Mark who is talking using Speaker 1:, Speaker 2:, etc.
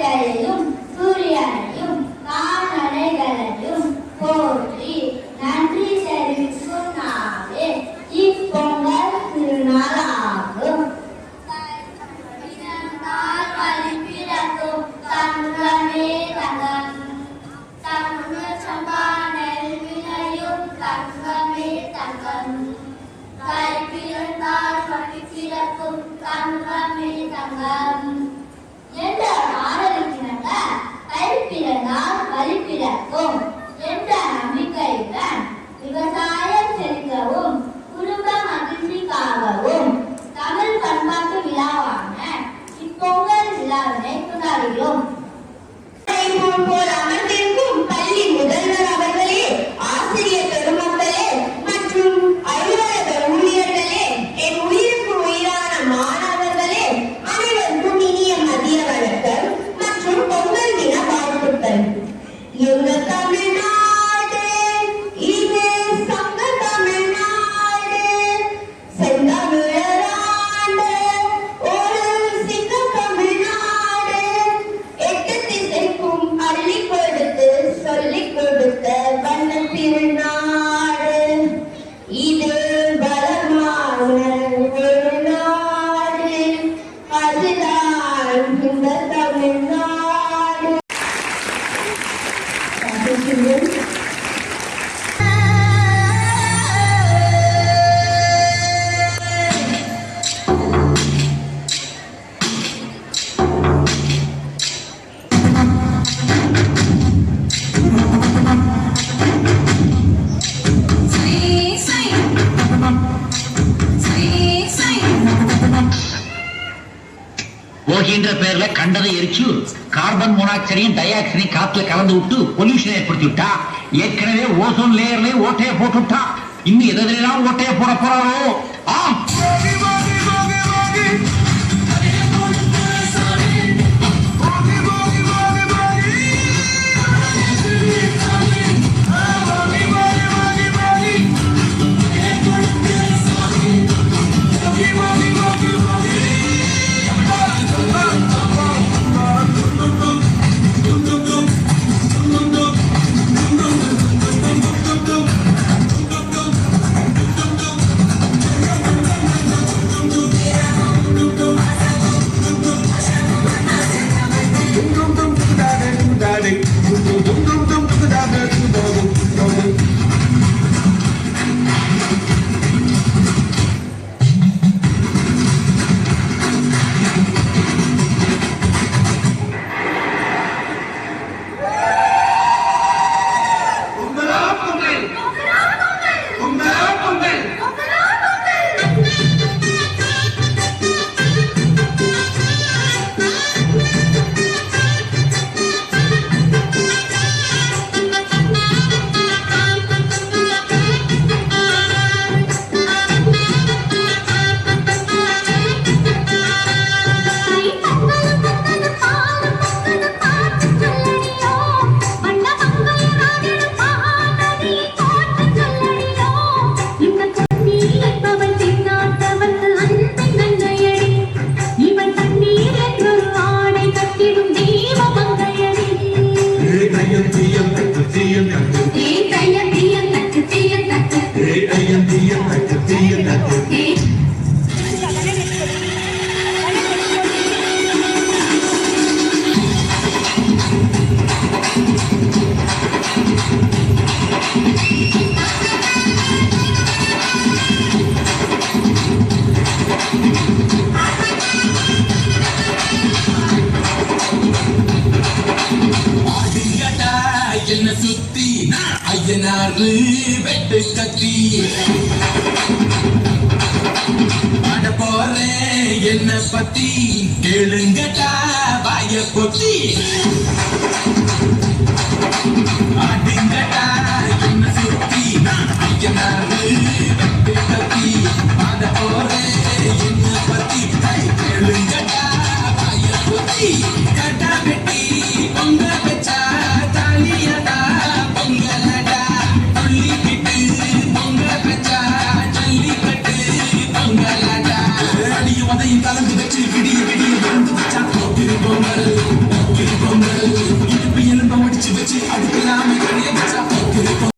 Speaker 1: சூரியனையும் சூரியனையும் காணலைகளையும் போற்றி நன்றி தெரிவிக்கும் நாளே இப்பொங்கல் திருநாளாகும். தங்கமே தங்கம் தமிழ் சம்பானல் விளையும் தங்கமே தங்கம் கைப்பிறந்தால் வழிப்பிறக்கும் தங்கமே தங்கம் என்ற பாடலுக்கிணங்க கைப்பிறந்தால் வழிப்பிறக்கும் என்ற நம்பிக்கையுடன் விவசாயம் செழிக்கவும் குடும்ப மகிழ்ச்சிக்காகவும் தமிழ் பண்பாட்டு விழாவான இப்பொங்கல் விழாவினை கொண்டாடுகிறோம்.
Speaker 2: போல் அமர்ந்திருக்கும் பள்ளி முதல்வர் அவர்களே, ஆசிரியர் பெருமக்களே மற்றும் அலுவலக ஊழியர்களே, என் உயிருக்கு உயிரான மாணவர்களே, அனைவருக்கும் இனிய மதிய வணக்கம் மற்றும் பொங்கல் தின வாழ்த்துக்கள். எங்கள் தமிழ்நாடு இது சங்க தமிழ்நாடு, செந்தமிழராண்டு ஒரு சிங்க தமிழ்நாடு, எட்டு திசைக்கும் அள்ளி கொடுத்து சொல்லிக் கொடுத்த வண்ண திருநாடு, இது பலமான ஒரு நாடு, அதுதான் இந்த தமிழ்நாடு.
Speaker 3: ஓகின்ற பேர்ல கண்டதை எரிச்சு கார்பன் மோனாக்சைடையும் டை-ஆக்சைடையும் காத்துல கலந்து விட்டு பொல்யூஷன் ஏற்படுத்தி விட்டா. ஏற்கனவே ஓசோன் லேயர்ல ஓட்டையை போட்டு விட்டா. இன்னும் எதெல்லாம் ஓட்டையை போட போறாரோ. ஆம்,
Speaker 4: என்ன சுத்தி ஐயனாறு வெட்டு கத்தி பாட போறேன் என்ன பத்தி கேளுங்கடா வாய பொத்தி ஆடுங்கடா என்ன சுத்தி ஐயனாறு வெட்டு கத்தி பாட போறேன் என்ன பத்தி கேளுங்கடா வாய பொத்தி கடா வெட்டி பொங்க வச்சா கலந்து வச்சு விடிய விடிய வந்து வச்சா பொங்கல் கடலுக்கு